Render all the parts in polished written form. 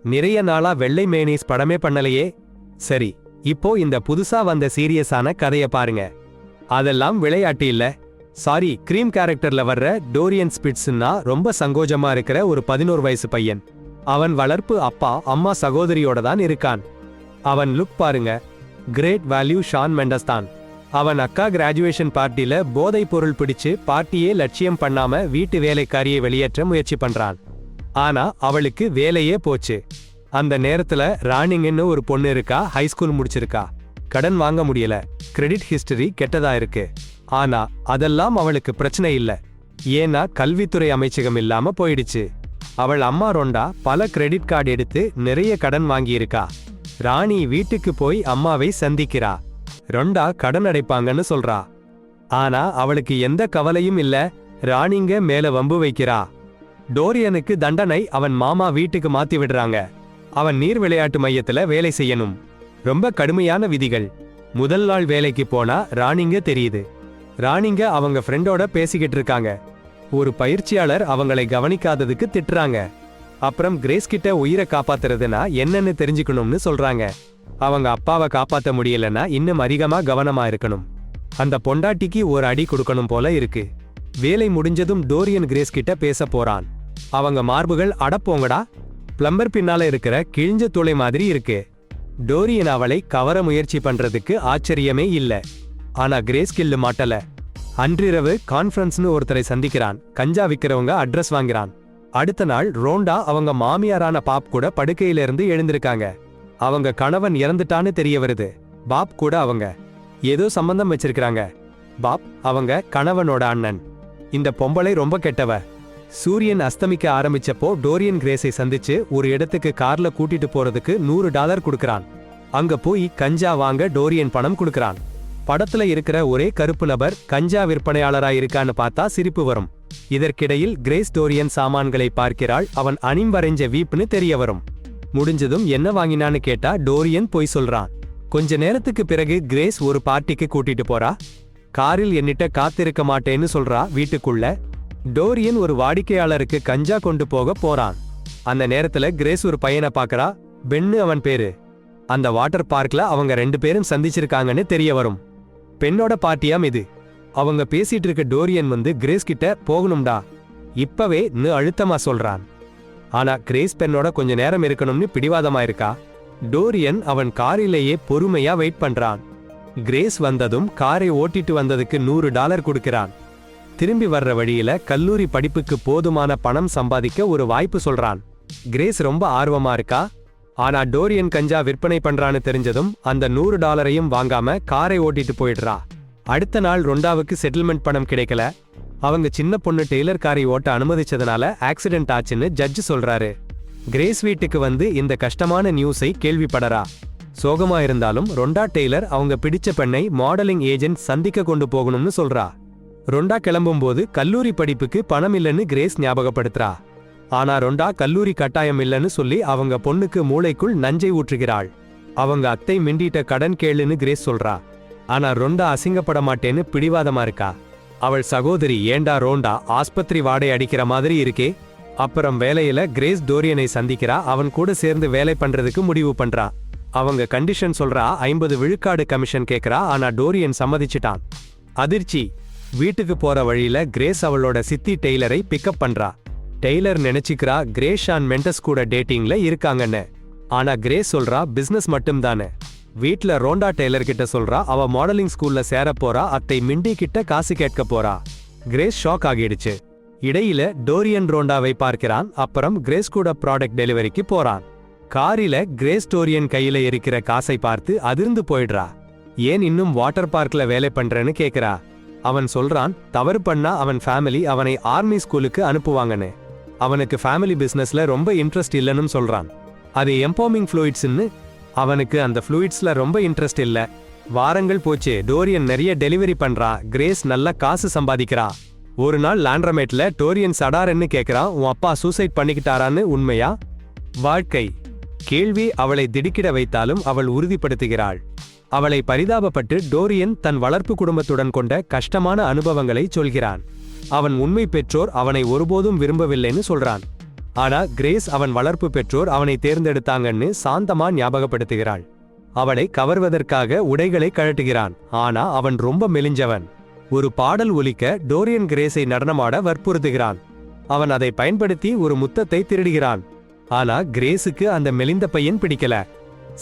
நிறைய நாளா வெள்ளை மேனீஸ் படமே பண்ணலையே. சரி, இப்போ இந்த புதுசா வந்த சீரியஸான கதைய பாருங்க. அதெல்லாம் விளையாட்டு இல்ல. சாரி, கிரீம் கேரக்டர்ல வர்ற டோரியன் ஸ்பிட்ஸ்னா ரொம்ப சங்கோஜமா இருக்கிற ஒரு 11 வயசு பையன். அவன் வளர்ப்பு அப்பா அம்மா சகோதரியோட தான் இருக்கான். அவன் லுக் பாருங்க, கிரேட் வேல்யூ ஷான் மெண்டஸ் தான். அவன் அக்கா கிராஜுவேஷன் பார்ட்டில போதை பொருள் பிடிச்சு பார்ட்டியே லட்சியம் பண்ணாம வீட்டு வேலைக்காரியை வெளியேற்ற முயற்சி பண்றான். ஆனா அவளுக்கு வேலையே போச்சு. அந்த நேரத்துல ராணிங்னு ஒரு பொண்ணு இருக்கா, ஹைஸ்கூல் முடிச்சிருக்கா. கடன் வாங்க முடியல, கிரெடிட் ஹிஸ்டரி கெட்டதா இருக்கு. ஆனா அதெல்லாம் அவளுக்கு பிரச்சனை இல்ல, ஏன்னா கல்வித்துறை அமைச்சகம் இல்லாம போயிடுச்சு. அவள் அம்மா ரொண்டா பல கிரெடிட் கார்டு எடுத்து நிறைய கடன் வாங்கியிருக்கா. ராணி வீட்டுக்கு போய் அம்மாவை சந்திக்கிறா. ரொண்டா கடன் அடைப்பாங்கன்னு சொல்றா. ஆனா அவளுக்கு எந்த கவலையும் இல்ல. ராணிங்க மேல வம்பு வைக்கிறா. டோரியனுக்கு தண்டனை அவன் மாமா வீட்டுக்கு மாத்தி விடுறாங்க. அவன் நீர் விளையாட்டு மையத்துல வேலை செய்யணும். ரொம்ப கடுமையான விதிகள். முதல் நாள் வேலைக்கு போனா ராணிங்க தெரியுது. ராணிங்க அவங்க ஃப்ரெண்டோட பேசிக்கிட்டு இருக்காங்க. ஒரு பயிற்சியாளர் அவங்களை கவனிக்காததுக்கு திட்டுறாங்க. அப்புறம் கிரேஸ் கிட்ட உயிரை காப்பாத்துறதுனா என்னன்னு தெரிஞ்சுக்கணும்னு சொல்றாங்க. அவங்க அப்பாவை காப்பாத்த முடியலன்னா இன்னும் அதிகமா கவனமா இருக்கணும். அந்த பொண்டாட்டிக்கு ஒரு அடி கொடுக்கணும் போல இருக்கு. வேலை முடிஞ்சதும் டோரியன் கிரேஸ் கிட்ட பேச போறான். அவங்க மார்புகள் அடப்போங்கடா, பிளம்பர் பின்னால இருக்கிற கிழிஞ்ச துளை மாதிரி இருக்கு. டோரியன் அவளை கவர முயற்சி பண்றதுக்கு ஆச்சரியமே இல்ல. ஆனா கிரேஸ் கில்லு மாட்டல. அன்றிரவு கான்ஃபரன்ஸ்னு ஒருத்தரை சந்திக்கிறான். கஞ்சா விக்கிறவங்க அட்ரஸ் வாங்கிறான். அடுத்த நாள் ரோண்டா அவங்க மாமியாரான பாப் கூட படுக்கையில இருந்து எழுந்திருக்காங்க. அவங்க கணவன் இறந்துட்டான்னு தெரிய வருது. பாப் கூட அவங்க ஏதோ சம்பந்தம் வச்சிருக்காங்க. பாப் அவங்க கணவனோட அண்ணன். இந்த பொம்பளை ரொம்ப கெட்டவ. சூரியன் அஸ்தமிக்க ஆரம்பிச்சப்போ டோரியன் கிரேஸை சந்திச்சு ஒரு இடத்துக்கு கார்ல கூட்டிட்டு போறதுக்கு $100 கொடுக்கறான். அங்க போய் கஞ்சா வாங்க டோரியன் பணம் கொடுக்கறான். படத்துல இருக்கிற ஒரே கருப்பு நபர் கஞ்சா விற்பனையாளராய் இருக்கான்னு பார்த்தா சிரிப்பு வரும். இதற்கிடையில் கிரேஸ் டோரியன் சாமான்களை பார்க்கிறாள். அவன் அணிம் வரைஞ்ச வீப்னு தெரிய வரும். முடிஞ்சதும் என்ன வாங்கினான்னு கேட்டா டோரியன் பொய் சொல்றான். கொஞ்ச நேரத்துக்கு பிறகு கிரேஸ் ஒரு பார்ட்டிக்கு கூட்டிட்டு போறா. காரில் என்னிட்ட காத்திருக்க மாட்டேன்னு சொல்றா. வீட்டுக்குள்ள டோரியன் ஒரு வாடிக்கையாளருக்கு கஞ்சா கொண்டு போக போறான். அந்த நேரத்துல கிரேஸ் ஒரு பையனை பாக்கறா. பென்னு அவன் பேரு. அந்த வாட்டர் பார்க்ல அவங்க 2 பேரும் சந்திச்சிருக்காங்கன்னு தெரிய வரும். பெண்ணோட பார்ட்டியாம் இது. அவங்க பேசிட்டு இருக்க டோரியன் வந்து கிரேஸ் கிட்ட போகணும்டா இப்பவே அழுத்தமா சொல்றான். ஆனா கிரேஸ் பெண்ணோட கொஞ்ச நேரம் இருக்கணும்னு பிடிவாதமா இருக்கா. டோரியன் அவன் காரிலேயே பொறுமையா வெயிட் பண்றான். கிரேஸ் வந்ததும் காரை ஓட்டிட்டு வந்ததுக்கு $100 கொடுக்கிறான். திரும்பி வர்ற வழியில கல்லூரி படிப்புக்கு போதுமான பணம் சம்பாதிக்க ஒரு வாய்ப்பு சொல்றான். கிரேஸ் ரொம்ப ஆர்வமா இருக்கா. ஆனா டோரியன் கஞ்சா விற்பனை பண்றான்னு தெரிஞ்சதும் அந்த $100 வாங்காம காரை ஓட்டிட்டு போயிடுறா. அடுத்த நாள் ரொண்டாவுக்கு செட்டில்மெண்ட் பணம் கிடைக்கல. அவங்க சின்ன பொண்ணு டெய்லர் காரை ஓட்ட அனுமதிச்சதுனால ஆக்சிடென்ட் ஆச்சுன்னு ஜட்ஜ் சொல்றாரு. கிரேஸ் வீட்டுக்கு வந்து இந்த கஷ்டமான நியூஸை கேள்விப்படறா. சோகமா இருந்தாலும் ரொண்டா டெய்லர் அவங்க பிடிச்ச பெண்ணை மாடலிங் ஏஜென்ட் சந்திக்க கொண்டு போகணும்னு சொல்றா. ரொண்டா கிளம்பும் போது கல்லூரி படிப்புக்கு பணம் இல்லைன்னு கிரேஸ் ஞாபகப்படுத்துறா. ஆனா ரொண்டா கல்லூரி கட்டாயம் இல்லைன்னு சொல்லி அவங்க பொண்ணுக்கு மூளைக்குள் நஞ்சை ஊற்றுகிறாள். அவங்க அத்தை மிண்டிட்ட கடன் கேளுன்னு கிரேஸ் சொல்றா. ஆனா ரொண்டா அசிங்கப்பட மாட்டேன்னு பிடிவாதமா இருக்கா. அவள் சகோதரி ஏண்டா ரோண்டா ஆஸ்பத்திரி வாடை அடிக்கிற மாதிரி இருக்கே. அப்புறம் வேலையில கிரேஸ் டோரியனை சந்திக்கிறா. அவன் கூட சேர்ந்து வேலை பண்றதுக்கு முடிவு பண்றா. அவங்க கண்டிஷன் சொல்றா. 50 விழுக்காடு கமிஷன் கேக்குறா. ஆனா டோரியன் சம்மதிச்சிட்டான். அதிர்ச்சி. வீட்டுக்கு போற வழியில கிரேஸ் அவளோட சித்தி டெய்லரை பிக்கப் பண்றா. டெய்லர் நினைச்சுக்கிறா கிரேஸ் ஷான் மெண்டஸ் கூட டேட்டிங்ல இருக்காங்கன்னு. ஆனா கிரேஸ் சொல்றா பிசினஸ் மட்டும் தானே. வீட்ல ரோண்டா டெய்லர் கிட்ட சொல்றா அவ மாடலிங் ஸ்கூல்ல சேர போறா. அத்தை மிண்டி கிட்ட காசு கேட்க போறா. கிரேஸ் ஷாக் ஆகிடுச்சு. இடையில டோரியன் ரோண்டாவை பார்க்கிறான். அப்புறம் கிரேஸ் கூட ப்ராடக்ட் டெலிவரிக்கு போறான். காரில கிரேஸ் டோரியன் கையில இருக்கிற காசை பார்த்து அதிர்ந்து போயிடுறா. ஏன் இன்னும் வாட்டர் பார்க்ல வேலை பண்றேன்னு கேக்குறா. அவன் சொல்றான் தவறு பண்ணா அவன் ஃபேமிலி அவனை ஆர்மி ஸ்கூலுக்கு அனுப்புவாங்கன்னு. அவனுக்கு ஃபேமிலி பிசினஸ்ல ரொம்ப இன்ட்ரெஸ்ட் இல்லைன்னு சொல்றான். அது எம்பவரிங் ஃப்ளூயிட்ஸ்ன்னு. அவனுக்கு அந்த ஃப்ளூயிட்ஸ்ல ரொம்ப இன்ட்ரெஸ்ட் இல்ல. வாரங்கள் போச்சு. டோரியன் நிறைய டெலிவரி பண்றா. கிரேஸ் நல்ல காசு சம்பாதிக்கிறா. ஒரு நாள் லாண்ட்ரமேட்ல டோரியன் சடார்ன்னு கேக்குறான், உன் அப்பா சூசைட் பண்ணிக்கிட்டாரான்னு. உண்மையா? வாழ்க்கை கேள்வி அவளை திடுக்கிட வைத்தாலும் அவள் உறுதிப்படுத்துகிறாள். அவளை பரிதாபப்பட்டு டோரியன் தன் வளர்ப்பு குடும்பத்துடன் கொண்ட கஷ்டமான அனுபவங்களை சொல்கிறான். அவன் உண்மை பெற்றோர் அவனை ஒருபோதும் விரும்பவில்லைன்னு சொல்றான். ஆனா கிரேஸ் அவன் வளர்ப்பு பெற்றோர் அவனை தேர்ந்தெடுத்தாங்கன்னு சாந்தமா ஞாபகப்படுத்துகிறாள். அவளை கவர்வதற்காக உடைகளை கழட்டுகிறான். ஆனா அவன் ரொம்ப மெலிஞ்சவன். ஒரு பாடல் ஒலிக்க டோரியன் கிரேஸை நடனமாட வற்புறுத்துகிறான். அவன் அதை பயன்படுத்தி ஒரு முத்தத்தை திருடுகிறான். ஆனா கிரேஸுக்கு அந்த மெலிந்த பையன் பிடிக்கல.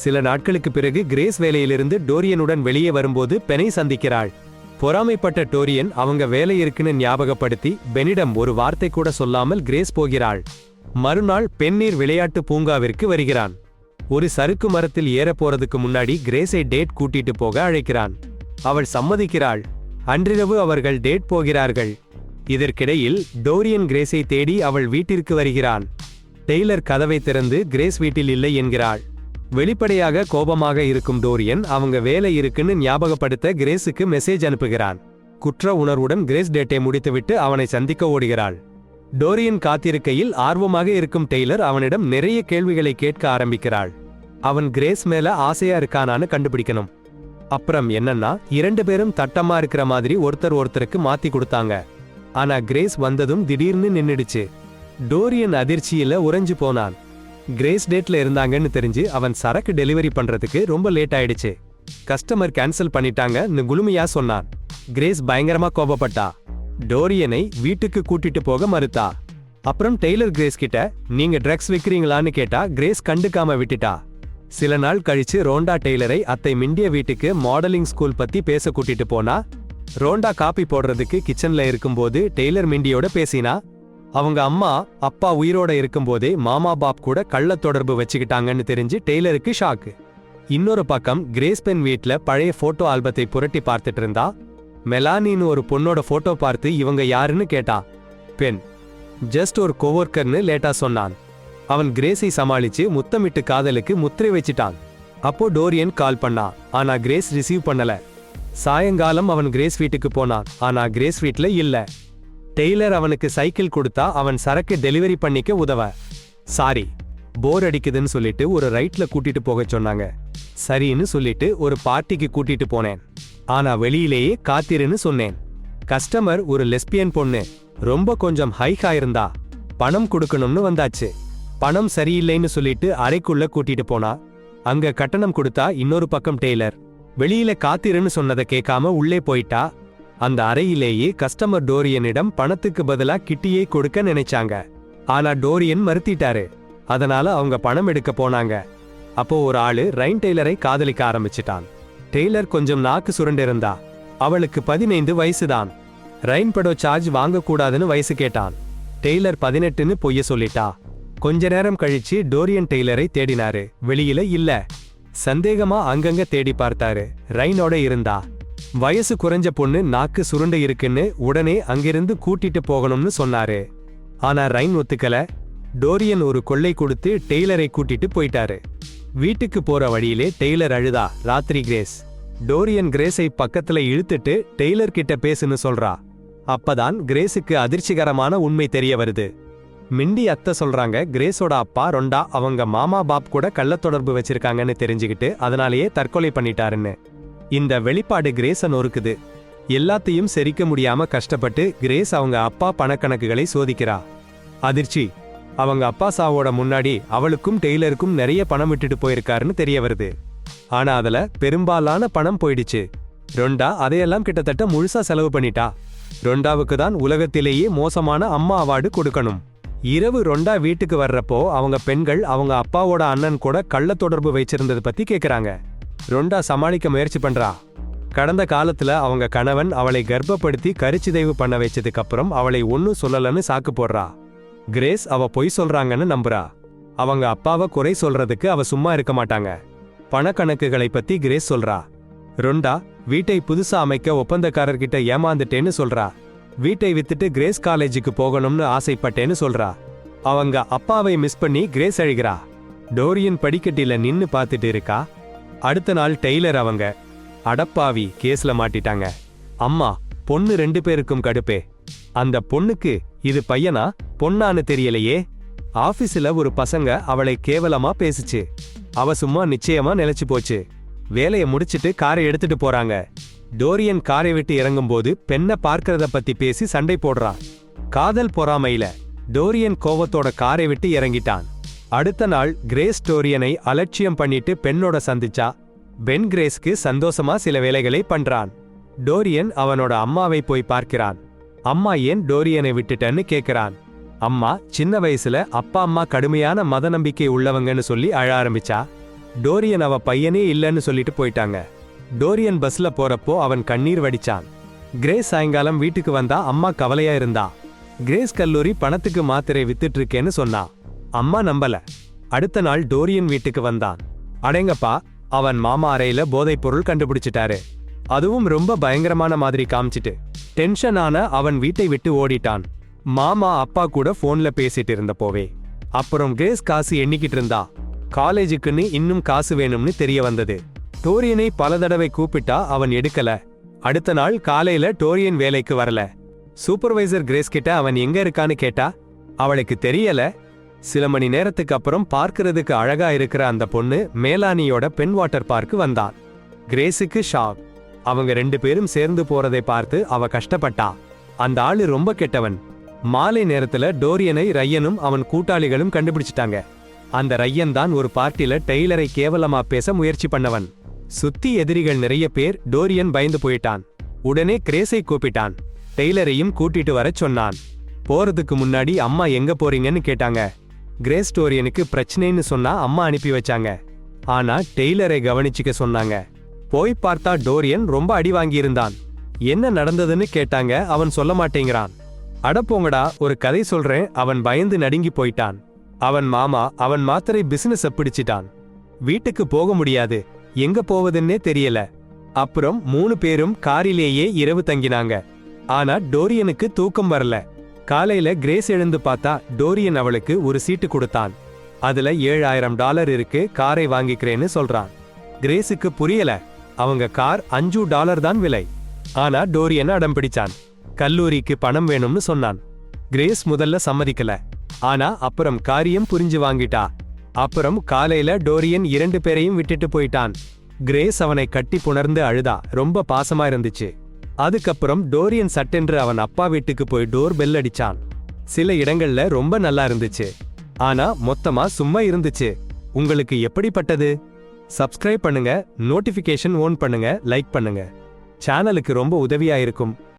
சில நாட்களுக்கு பிறகு கிரேஸ் வேலையிலிருந்து டோரியனுடன் வெளியே வரும்போது பெனை சந்திக்கிறாள். பொறாமைப்பட்ட டோரியன் அவங்க வேலை இருக்குன்னு ஞாபகப்படுத்தி பெனிடம் ஒரு வார்த்தை கூட சொல்லாமல் கிரேஸ் போகிறாள். மறுநாள் பெண்ணீர் விளையாட்டு பூங்காவிற்கு வருகிறான். ஒரு சறுக்கு மரத்தில் ஏற போறதுக்கு முன்னாடி கிரேஸை டேட் கூட்டிட்டு போக அழைக்கிறான். அவள் சம்மதிக்கிறாள். அன்றிரவு அவர்கள் டேட் போகிறார்கள். இதற்கிடையில் டோரியன் கிரேஸை தேடி அவள் வீட்டிற்கு வருகிறான். டெய்லர் கதவை திறந்து கிரேஸ் வீட்டில் இல்லை என்கிறாள். வெளிப்படையாக கோபமாக இருக்கும் டோரியன் அவங்க வேலை இருக்குன்னு ஞாபகப்படுத்த கிரேஸுக்கு மெசேஜ் அனுப்புகிறான். குற்ற உணர்வுடன் கிரேஸ் டேட்டை முடித்துவிட்டு அவனை சந்திக்க ஓடுகிறாள். டோரியன் காத்திருக்கையில் ஆர்வமாக இருக்கும் டெய்லர் அவனிடம் நிறைய கேள்விகளை கேட்க ஆரம்பிக்கிறாள். அவன் கிரேஸ் மேல ஆசையா இருக்கானான்னு கண்டுபிடிக்கணும். அப்புறம் என்னன்னா 2 பேரும் தட்டமா இருக்கிற மாதிரி ஒருத்தருக்கு மாத்தி கொடுத்தாங்க. ஆனா கிரேஸ் வந்ததும் திடீர்னு நின்னுடுச்சு. டோரியன் அதிர்ச்சியில உறைஞ்சு போனான். கிரேஸ் டேட்ல இருந்தாங்கன்னு தெரிஞ்சு அவன் சரக்கு டெலிவரி பண்றதுக்கு ரொம்ப லேட் ஆயிடுச்சு. கஸ்டமர் கேன்சல் பண்ணிட்டாங்கன்னு குளுமையா சொன்னான். கிரேஸ் பயங்கரமா கோபப்பட்டா. டோரியனை வீட்டுக்கு கூட்டிட்டு போக மறுத்தா. அப்புறம் டெய்லர் கிரேஸ் கிட்ட நீங்க ட்ரக்ஸ் விக்கிறீங்களான்னு கேட்டா கிரேஸ் கண்டுக்காம விட்டுட்டா. சில நாள் கழிச்சு ரோண்டா டெய்லரை அத்தை மிண்டிய வீட்டுக்கு மாடலிங் ஸ்கூல் பத்தி பேச கூட்டிட்டு போனா. ரோண்டா காப்பி போடுறதுக்கு கிச்சன்ல இருக்கும்போது டெய்லர் மிண்டியோட பேசினா. அவங்க அம்மா அப்பா உயிரோட இருக்கும்போதே மாமா பாப் கூட கள்ள தொடர்பு வச்சுக்கிட்டாங்கன்னு தெரிஞ்சு டெய்லருக்கு ஷாக்கு. இன்னொரு பக்கம் கிரேஸ் பென் வீட்ல பழைய போட்டோ ஆல்பத்தை புரட்டி பார்த்துட்டு இருந்தா. மெலானின்னு ஒரு பொண்ணோட போட்டோ பார்த்து இவங்க யாருன்னு கேட்டா. பென் ஜஸ்ட் ஒரு கோவர்க்கர்னு லேட்டா சொன்னான். அவன் கிரேஸை சமாளிச்சு முத்தமிட்டு காதலுக்கு முத்திரை வச்சிட்டான். அப்போ டோரியன் கால் பண்ணா. ஆனா கிரேஸ் ரிசீவ் பண்ணல. சாயங்காலம் அவன் கிரேஸ் வீட்டுக்கு போனான். ஆனா கிரேஸ் வீட்ல இல்ல. டெய்லர் அவனுக்கு சைக்கிள் கொடுத்தா அவன் சரக்கு டெலிவரி பண்ணிக்க உதவ. சாரி போர் அடிக்குதுன்னு சொல்லிட்டு ஒரு ரைட்ல கூட்டிட்டு போக சொன்னாங்க. சரின்னு சொல்லிட்டு ஒரு பார்ட்டிக்கு கூட்டிட்டு போனேன். ஆனா வெளியிலேயே காத்திருன்னு சொன்னேன். கஸ்டமர் ஒரு லெஸ்பியன் பொண்ணு. ரொம்ப கொஞ்சம் ஹைகா இருந்தா. பணம் கொடுக்கணும்னு வந்தாச்சு. பணம் சரியில்லைன்னு சொல்லிட்டு அறைக்குள்ள கூட்டிட்டு போனா. அங்க கட்டணம் கொடுத்தா இன்னொரு பக்கம் டெய்லர். வெளியில காத்திருன்னு சொன்னதை கேட்காம உள்ளே போயிட்டா. அந்த அறையிலேயே கஸ்டமர் டோரியனிடம் பணத்துக்கு பதிலா கிட்டியை கொடுக்க நினைச்சாங்க. ஆனா டோரியன் மறுத்திட்டாரு. அதனால அவங்க பணம் எடுக்க போனாங்க. அப்போ ஒரு ஆளு ரைன் டெய்லரை காதலிக்க ஆரம்பிச்சிட்டான். டெய்லர் கொஞ்சம் நாக்கு சுருண்டிருந்தா. அவளுக்கு 15 வயசுதான். ரைன் படோ சார்ஜ் வாங்க கூடாதுன்னு வயசு கேட்டான். டெய்லர் 18ன்னு பொய்ய சொல்லிட்டா. கொஞ்ச நேரம் கழிச்சு டோரியன் டெய்லரை தேடினாரு. வெளியில இல்ல. சந்தேகமா அங்கங்க தேடி பார்த்தாரு. ரைனோட இருந்தா. வயசு குறைஞ்ச பொண்ணு நாக்கு சுருண்டு இருக்குன்னு உடனே அங்கிருந்து கூட்டிட்டு போகணும்னு சொன்னாரு. ஆனா ரைன் ஒத்துக்கல. டோரியன் ஒரு கொள்ளை கொடுத்து டெய்லரை கூட்டிட்டு போயிட்டாரு. வீட்டுக்கு போற வழியிலே டெய்லர் அழுதா. ராத்திரி கிரேஸ் டோரியன் கிரேஸை பக்கத்துல இழுத்துட்டு டெய்லர் கிட்ட பேசுன்னு சொல்றா. அப்பதான் கிரேஸுக்கு அதிர்ச்சிகரமான உண்மை தெரிய வருது. மிண்டி அத்தை சொல்றாங்க கிரேஸோட அப்பா ரொண்டா அவங்க மாமா பாப் கூட கள்ள தொடர்பு வச்சிருக்காங்கன்னு தெரிஞ்சுக்கிட்டு அதனாலேயே தற்கொலை பண்ணிட்டாருன்னு. இந்த வெளிப்பாடு கிரேஸை நொறுக்குது. எல்லாத்தையும் செரிக்க முடியாம கஷ்டப்பட்டு கிரேஸ் அவங்க அப்பா பணக்கணக்குகளை சோதிக்கிறா. அதிர்ச்சி. அவங்க அப்பா சாவோட முன்னாடி அவளுக்கும் டெய்லருக்கும் நிறைய பணம் விட்டுட்டு போயிருக்காருன்னு தெரிய வருது. ஆனா அதுல பெரும்பாலான பணம் போயிடுச்சு. ரொண்டா அதையெல்லாம் கிட்டத்தட்ட முழுசா செலவு பண்ணிட்டா. ரொண்டாவுக்கு தான் உலகத்திலேயே மோசமான அம்மா அவார்டு கொடுக்கணும். இரவு ரொண்டா வீட்டுக்கு வர்றப்போ அவங்க பெண்கள் அவங்க அப்பாவோட அண்ணன் கூட கள்ள தொடர்பு வச்சிருந்தது பத்தி கேக்குறாங்க. ரொண்டா சமாளிக்க முயற்சி பண்றா. கடந்த காலத்துல அவங்க கணவன் அவளை கர்ப்பப்படுத்தி கருச்சிதைவு பண்ண வச்சதுக்கு அப்புறம் அவளை ஒன்னும் சொல்லலன்னு சாக்கு போடுறா. கிரேஸ் அவ பொய் சொல்றாங்கன்னு நம்புறா. அவங்க அப்பாவை குறை சொல்றதுக்கு அவ சும்மா இருக்க மாட்டாங்க. பணக்கணக்குகளை பத்தி கிரேஸ் சொல்றா. ரொண்டா வீட்டை புதுசா அமைக்க ஒப்பந்தக்காரர்கிட்ட ஏமாந்துட்டேன்னு சொல்றா. வீட்டை வித்துட்டு கிரேஸ் காலேஜுக்கு போகணும்னு ஆசைப்பட்டேன்னு சொல்றா. அவங்க அப்பாவை மிஸ் பண்ணி கிரேஸ் அழுகிறா. டோரியன் படிக்கட்டில நின்னு பார்த்துட்டு இருக்கா. அடுத்த நாள் டெய்லர் அவங்க அடப்பாவி கேஸ்ல மாட்டிட்டாங்க. அம்மா பொண்ணு 2 பேருக்கும் கடுப்பே. அந்த பொண்ணுக்கு இது பையனா பொண்ணான்னு தெரியலையே. ஆபீஸ்ல ஒரு பசங்க அவளை கேவலமா பேசுச்சு. அவ சும்மா நிச்சயமா நிலைச்சு போச்சு. வேலையை முடிச்சிட்டு காரை எடுத்துட்டு போறாங்க. டோரியன் காரை விட்டு இறங்கும்போது பெண்ணை பார்க்கறத பத்தி பேசி சண்டை போடுறான். காதல் பொறாமையில டோரியன் கோவத்தோட காரை விட்டு இறங்கிட்டான். அடுத்த நாள் கிரேஸ் டோரியனை அலட்சியம் பண்ணிட்டு பெண்ணோட சந்திச்சா. பென் கிரேஸ்க்கு சந்தோஷமா சில வேலைகளை பண்றான். டோரியன் அவனோட அம்மாவை போய் பார்க்கிறான். அம்மா ஏன் டோரியனை விட்டுட்டன்னு கேக்குறான். அம்மா சின்ன வயசுல அப்பா அம்மா கடுமையான மத நம்பிக்கை உள்ளவங்கன்னு சொல்லி அழ ஆரம்பிச்சா. டோரியன் அவ பையனே இல்லைன்னு சொல்லிட்டு போயிட்டாங்க. டோரியன் பஸ்ல போறப்போ அவன் கண்ணீர் வடிச்சான். கிரேஸ் சாயங்காலம் வீட்டுக்கு வந்தா அம்மா கவலையா இருந்தா. கிரேஸ் கல்லூரி பணத்துக்கு மாத்திரை வித்துட்டு இருக்கேன்னு சொன்னா. அம்மா நம்பல. அடுத்த நாள் டோரியன் வீட்டுக்கு வந்தான். அடேங்கப்பா, அவன் மாமா அறையில போதைப் பொருள் கண்டுபிடிச்சிட்டாரு. அதுவும் ரொம்ப பயங்கரமான மாதிரி காமிச்சிட்டு டென்ஷனான அவன் வீட்டை விட்டு ஓடிட்டான். மாமா அப்பா கூட போன்ல பேசிட்டு இருந்தப்போவே அப்புறம் கிரேஸ் காசு எண்ணிக்கிட்டு இருந்தா. காலேஜுக்குன்னு இன்னும் காசு வேணும்னு தெரிய வந்தது. டோரியனை பல தடவை கூப்பிட்டா அவன் எடுக்கல. அடுத்த நாள் காலையில டோரியன் வேலைக்கு வரல. சூப்பர்வைசர் கிரேஸ் கிட்ட அவன் எங்க இருக்கான்னு கேட்டா அவளுக்கு தெரியல. சில மணி நேரத்துக்கு அப்புறம் பார்க்கிறதுக்கு அழகா இருக்கிற அந்த பொண்ணு மேலானியோட பென் வாட்டர் பார்க்கு வந்தான். கிரேஸுக்கு ஷாக். அவங்க 2 பேரும் சேர்ந்து போறதை பார்த்து அவ கஷ்டப்பட்டா. அந்த ஆளு ரொம்ப கெட்டவன். மாலை நேரத்துல டோரியனை ரையனும் அவன் கூட்டாளிகளும் கண்டுபிடிச்சிட்டாங்க. அந்த ரையன் தான் ஒரு பார்ட்டில டெய்லரை கேவலமா பேச முயற்சி பண்ணவன். சுத்தி எதிரிகள் நிறைய பேர். டோரியன் பயந்து போயிட்டான். உடனே கிரேஸை கூப்பிட்டான். டெய்லரையும் கூட்டிட்டு வரச் சொன்னான். போறதுக்கு முன்னாடி அம்மா எங்க போறீங்கன்னு கேட்டாங்க. கிரேஸ் டோரியனுக்கு பிரச்சனைன்னு சொன்னா அம்மா அனுப்பி வச்சாங்க. ஆனா டெய்லரை கவனிச்சுக்க சொன்னாங்க. போய் பார்த்தா டோரியன் ரொம்ப அடி வாங்கியிருந்தான். என்ன நடந்ததுன்னு கேட்டாங்க. அவன் சொல்ல மாட்டேங்கிறான். அடப்போங்கடா, ஒரு கதை சொல்றேன். அவன் பயந்து நடுங்கி போயிட்டான். அவன் மாமா அவன் மாத்திரை பிசினஸ் பிடிச்சிட்டான். வீட்டுக்கு போக முடியாது. எங்க போவதுன்னே தெரியல. அப்புறம் 3 பேரும் காரிலேயே இரவு தங்கினாங்க. ஆனா டோரியனுக்கு தூக்கம் வரல. காலையில கிரேஸ் எழுந்து பார்த்தா டோரியன் அவளுக்கு ஒரு சீட்டு கொடுத்தான். அதுல $7000 இருக்கு, காரை வாங்கிக்கிறேன்னு சொல்றான். கிரேஸுக்கு புரியல. அவங்க கார் $5 தான் விலை. ஆனா டோரியன் அடம் பிடிச்சான். கல்லூரிக்கு பணம் வேணும்னு சொன்னான். கிரேஸ் முதல்ல சம்மதிக்கல. ஆனா அப்புறம் காரியம் புரிஞ்சு வாங்கிட்டா. அப்புறம் காலையில டோரியன் 2 பேரையும் விட்டுட்டு போயிட்டான். கிரேஸ் அவனை கட்டி புணர்ந்து அழுதா. ரொம்ப பாசமா இருந்துச்சு. அதுக்கப்புறம் டோரியன் சட்டென்று அவன் அப்பா வீட்டுக்கு போய் டோர் பெல் அடிச்சான். சில இடங்கள்ல ரொம்ப நல்லா இருந்துச்சு. ஆனா மொத்தமா சும்மா இருந்துச்சு. உங்களுக்கு எப்படிப்பட்டது? சப்ஸ்கிரைப் பண்ணுங்க, நோட்டிபிகேஷன் ஓன் பண்ணுங்க, லைக் பண்ணுங்க. சேனலுக்கு ரொம்ப உதவியா இருக்கும்.